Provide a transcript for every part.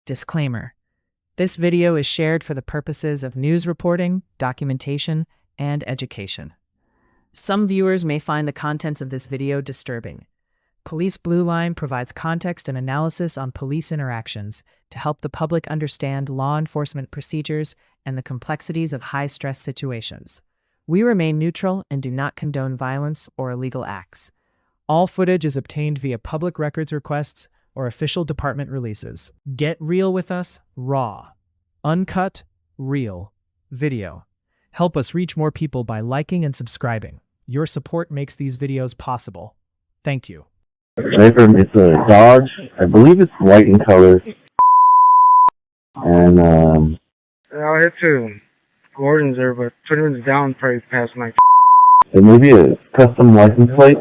Disclaimer. This video is shared for the purposes of news reporting, documentation, and education. Some viewers may find the contents of this video disturbing. Police Blue Line provides context and analysis on police interactions to help the public understand law enforcement procedures and the complexities of high-stress situations. We remain neutral and do not condone violence or illegal acts. All footage is obtained via public records requests or official department releases. Get real with us, raw, uncut, real video. Help us reach more people by liking and subscribing. Your support makes these videos possible. Thank you. It's a Dodge. I believe it's white in color. And, I'll hit to Gordon's there, but 20 minutes down, probably past my. it may be a custom license plate.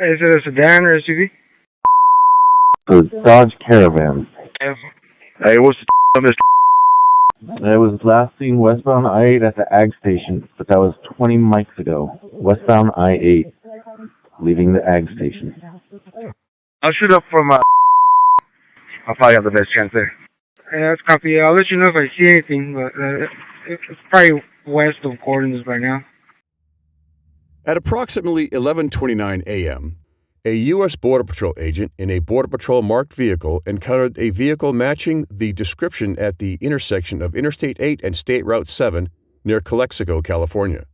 Is it a sedan or SUV? So it's Dodge Caravan. Hey, what's the It was last seen westbound I-8 at the Ag Station, but that was 20 mics ago. Westbound I-8, leaving the Ag Station. I'll shoot up from, I'll probably have the best chance there. Yeah, that's copy. I'll let you know if I see anything, but it's probably west of Gordon's by now. At approximately 11:29 a.m., a U.S. Border Patrol agent in a Border Patrol marked vehicle encountered a vehicle matching the description at the intersection of Interstate 8 and State Route 7 near Calexico, California.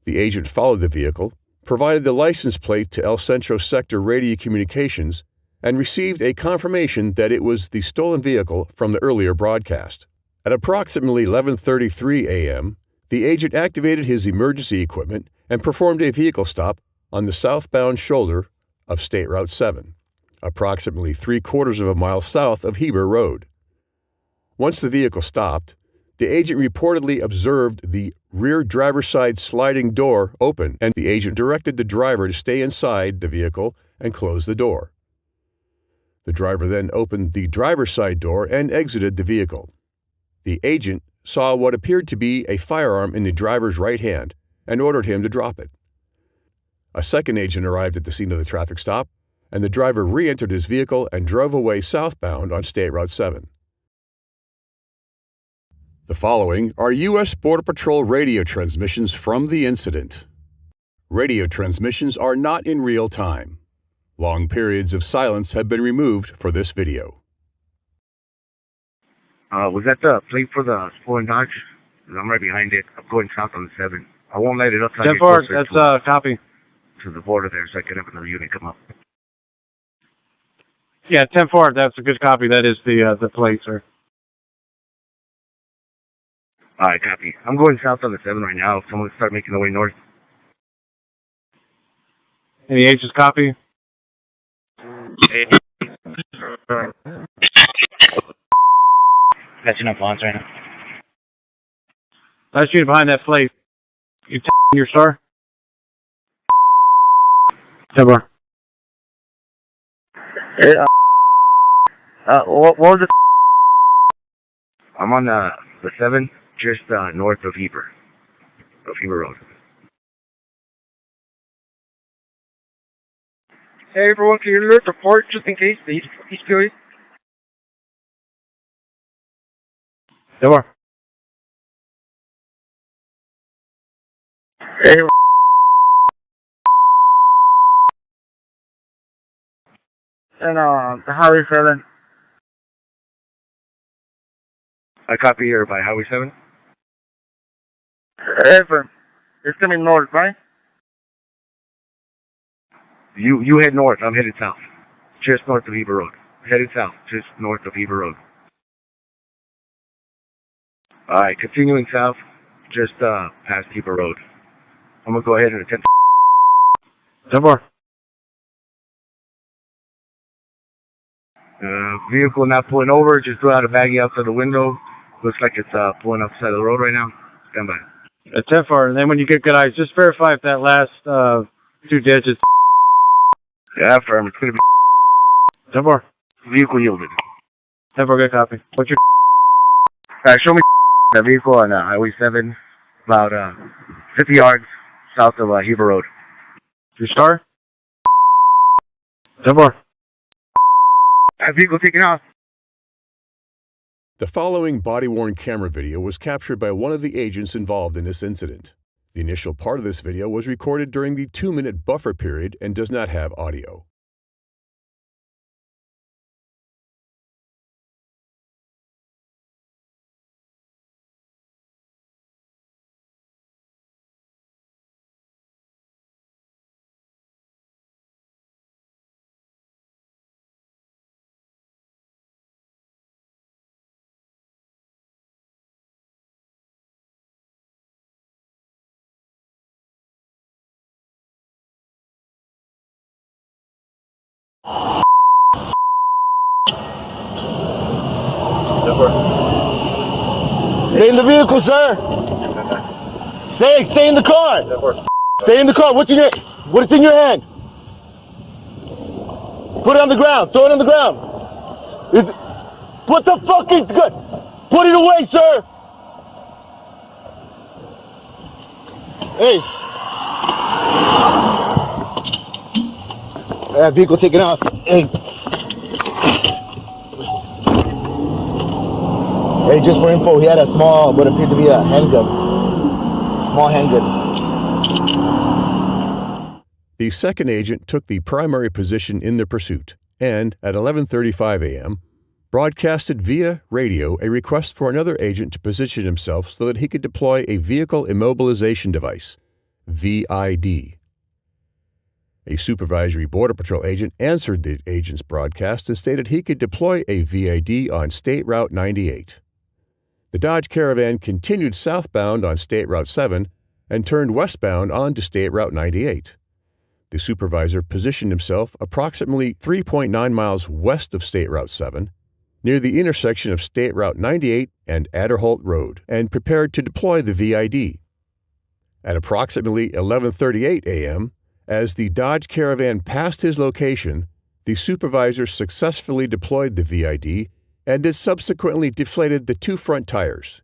The agent followed the vehicle, provided the license plate to El Centro Sector Radio Communications, and received a confirmation that it was the stolen vehicle from the earlier broadcast. At approximately 11:33 a.m., the agent activated his emergency equipment and performed a vehicle stop on the southbound shoulder of State Route 7, approximately 3/4 of a mile south of Heber Road. Once the vehicle stopped, the agent reportedly observed the rear driver's side sliding door open, and the agent directed the driver to stay inside the vehicle and close the door. The driver then opened the driver's side door and exited the vehicle. The agent saw what appeared to be a firearm in the driver's right hand and ordered him to drop it. A second agent arrived at the scene of the traffic stop, and the driver re-entered his vehicle and drove away southbound on State Route 7. The following are U.S. Border Patrol radio transmissions from the incident. Radio transmissions are not in real time. Long periods of silence have been removed for this video. Was that the plate for the Sport Dodge? I'm right behind it. I'm going south on the 7. I won't light it up. 10-4, that's copy. To the border there, so I can have another unit come up. Yeah, 10-4, that's a good copy. That is the plate, sir. Alright, copy. I'm going south on the 7 right now. Someone start making their way north. Any agents copy? Catching up lawns right now. Last unit behind that plate. You in your star? 10-4. Hey, what was it? I'm on the 7, just north of Heber Road. Hey everyone, can you alert the port just in case the East POE? 10-4. Hey. And the Highway 7. I copy here by Highway 7. Evan, it's coming north, right? You head north. I'm headed south. Just north of Heber Road. Headed south, just north of Heber Road. Alright, continuing south, just past Heber Road. I'm gonna go ahead and attempt. 10-4. Vehicle not pulling over, just threw out a baggie outside the window. Looks like it's pulling up the side of the road right now. Stand by. 10-4, and then when you get good eyes, just verify if that last 2 digits. Yeah, firm. It's gonna be 10-4. vehicle yielded. 10-4, good copy. What's your Alright, show me the vehicle on Highway 7, about 50 yards south of Heber Road. Your star? 10-4. A vehicle taken off. The following body-worn camera video was captured by one of the agents involved in this incident. The initial part of this video was recorded during the 2-minute buffer period and does not have audio. Stay in the vehicle, sir. Stay in the car. Stay in the car. What's in your hand? Put it on the ground. Throw it on the ground. Put the fucking gun. Put it away, sir. Hey. That vehicle taken off. Hey. Hey, just for info, he had a small, what appeared to be a handgun. Small handgun. The second agent took the primary position in the pursuit and, at 11:35 a.m., broadcasted via radio a request for another agent to position himself so that he could deploy a vehicle immobilization device, VID. A supervisory Border Patrol agent answered the agent's broadcast and stated he could deploy a VID on State Route 98. The Dodge Caravan continued southbound on State Route 7 and turned westbound onto State Route 98. The supervisor positioned himself approximately 3.9 miles west of State Route 7, near the intersection of State Route 98 and Adderholt Road, and prepared to deploy the VID. At approximately 11:38 a.m., as the Dodge Caravan passed his location, the supervisor successfully deployed the VID and has subsequently deflated the two front tires.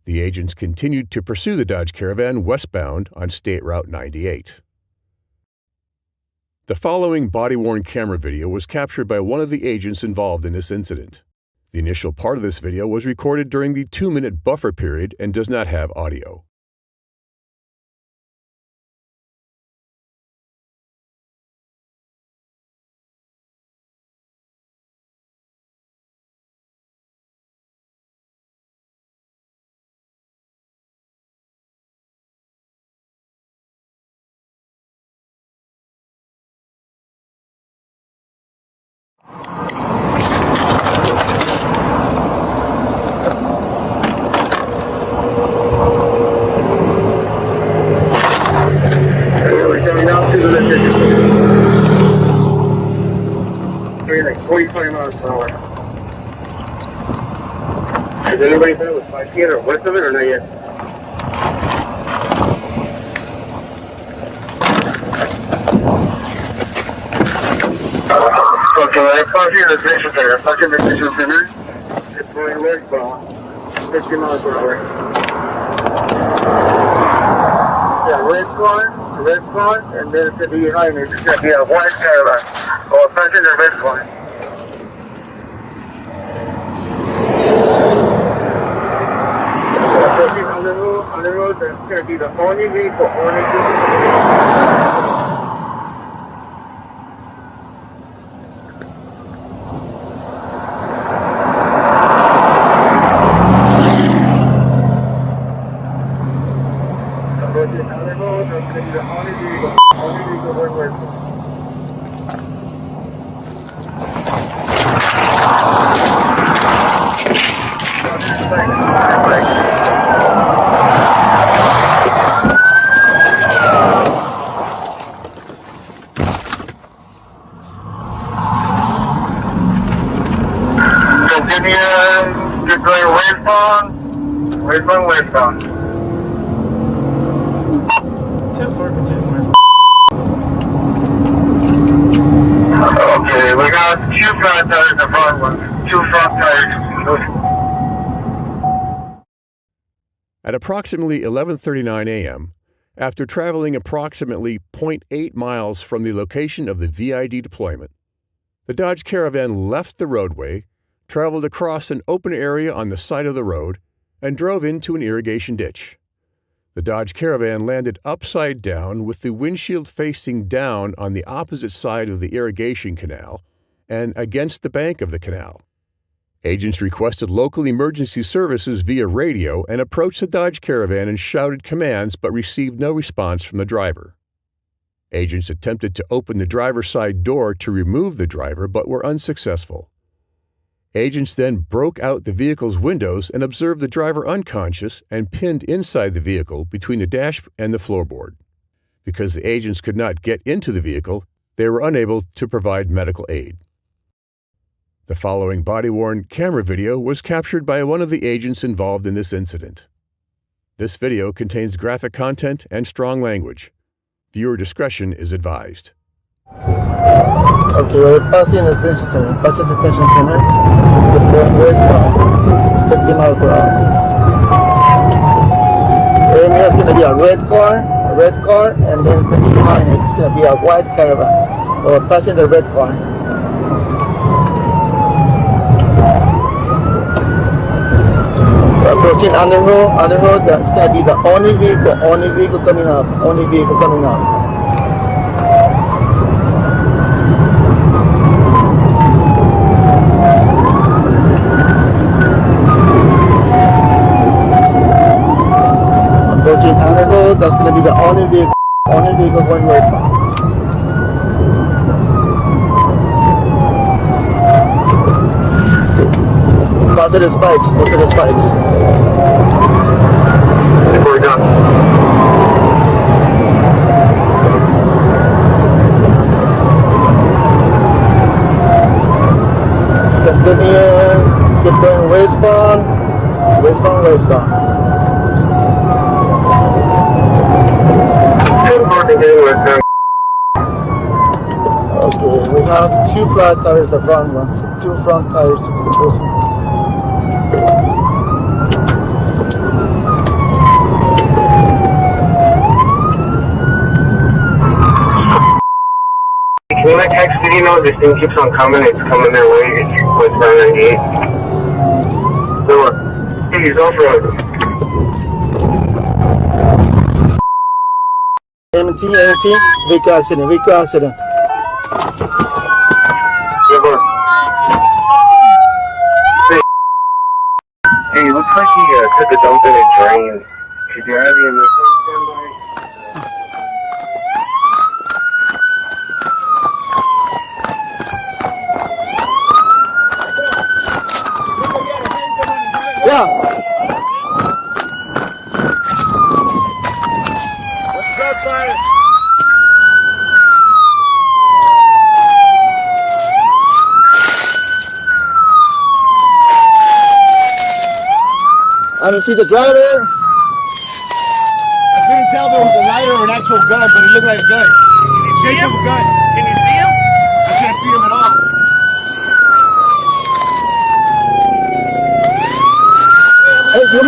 The agents continued to pursue the Dodge Caravan westbound on State Route 98. The following body-worn camera video was captured by one of the agents involved in this incident. The initial part of this video was recorded during the 2-minute buffer period and does not have audio. Like 20 miles per hour. Has anybody been with 5 feet or west of it or not yet? Okay, I'm parking the station center. Parking the station center. It's going westbound. 50 miles per hour. Yeah, red car, and then it's going to be behind me. It's going to be a white caravan. Or parking the red car. On the road, that's going to be the only vehicle, You're going westbound. 10-4, continue west. Okay, we got 2 front tires in the front one. 2 front tires. At approximately 11:39 a.m., after traveling approximately 0.8 miles from the location of the VID deployment, The Dodge Caravan left the roadway, traveled across an open area on the side of the road, and drove into an irrigation ditch. The Dodge Caravan landed upside down with the windshield facing down on the opposite side of the irrigation canal and against the bank of the canal. Agents requested local emergency services via radio and approached the Dodge Caravan and shouted commands but received no response from the driver. Agents attempted to open the driver's side door to remove the driver but were unsuccessful. Agents then broke out the vehicle's windows and observed the driver unconscious and pinned inside the vehicle between the dash and the floorboard. Because the agents could not get into the vehicle, they were unable to provide medical aid. The following body-worn camera video was captured by one of the agents involved in this incident. This video contains graphic content and strong language. Viewer discretion is advised. Okay, we're passing the detention center. Passing the detention center. We're going westbound, 50 miles per hour. There's going to be a red car, and then behind it, it's going to be a white caravan. So we're passing the red car. We're approaching Underhill. That's going to be the only vehicle coming up. Approaching Underhill, that's going to be the only vehicle going westbound. Pass the spikes, go to the spikes. We're done. Continue, keep going westbound. Okay, we have two flat tires, the front ones, two front tires. Can you text me, this thing keeps on coming, it's coming their way, it's westbound 98. So, he's off-road. MT, vehicle accident. Hey, looks like he took a dump in a drain. Could you have him in this one standby? Yeah. I don't see the driver. I couldn't tell if it was a lighter or an actual gun, but it looked like a gun. Can you see him? Can you see him? I can't see him at all. Hey, you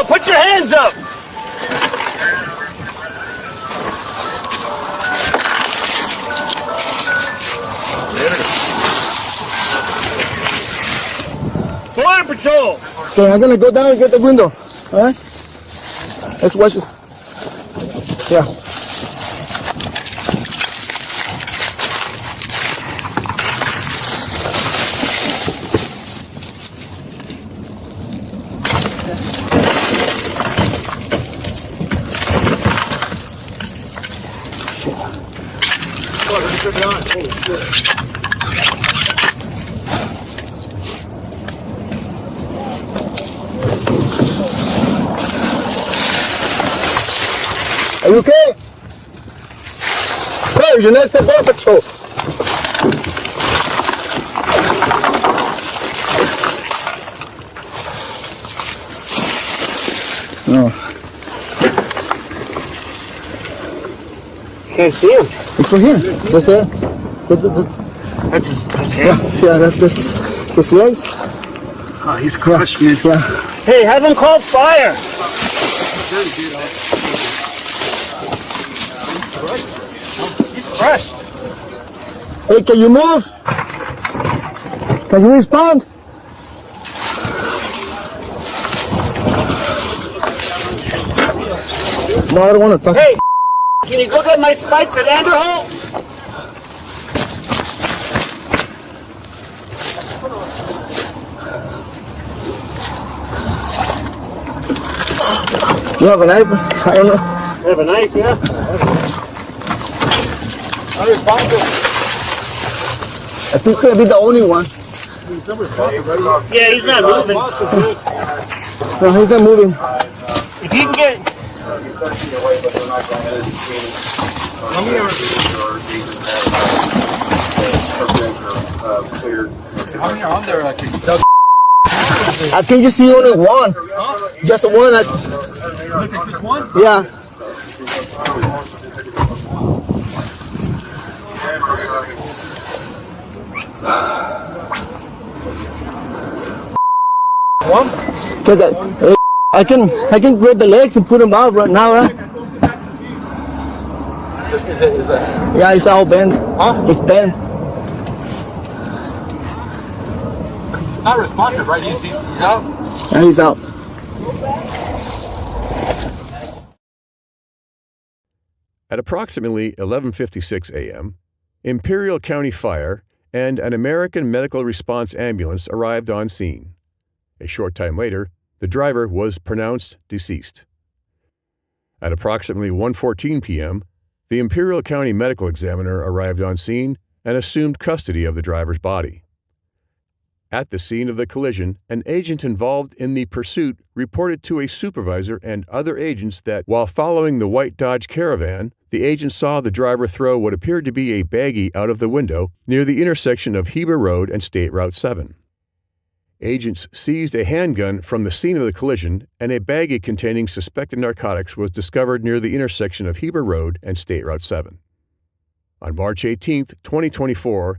Put your hands up! Border Patrol! Okay, I'm gonna go down and get the window. Alright? Let's watch it. Yeah. Are you okay? Sir, you're next to Border Patrol. No. Can't see him. It's right here. That's it. That's him. Yeah, that's legs. Oh, he's crushed, man. Yeah. Hey, have him call fire. He's crushed. Hey, can you move? Can you respond? No, I don't want to touch. Hey, can you go get my spikes at Anderholt? You have a knife? I don't know. I have a knife, yeah. Unresponsive. I think he's gonna be the only one. Yeah, he's not moving. No, he's not moving. If you can get... I can just see only one. Just one. Just one? Yeah. One? Cause I can grab the legs and put them out right now, right? Is it? Yeah, it's all bent. Huh? It's bent. Not responsive, right? He's out? Yeah, he's out. At approximately 11:56 a.m., Imperial County Fire and an American Medical Response ambulance arrived on scene. A short time later, the driver was pronounced deceased. At approximately 1:14 p.m., the Imperial County Medical Examiner arrived on scene and assumed custody of the driver's body. At the scene of the collision, an agent involved in the pursuit reported to a supervisor and other agents that while following the white Dodge Caravan, the agent saw the driver throw what appeared to be a baggie out of the window near the intersection of Heber Road and State Route 7. Agents seized a handgun from the scene of the collision, and a baggie containing suspected narcotics was discovered near the intersection of Heber Road and State Route 7. On March 18, 2024,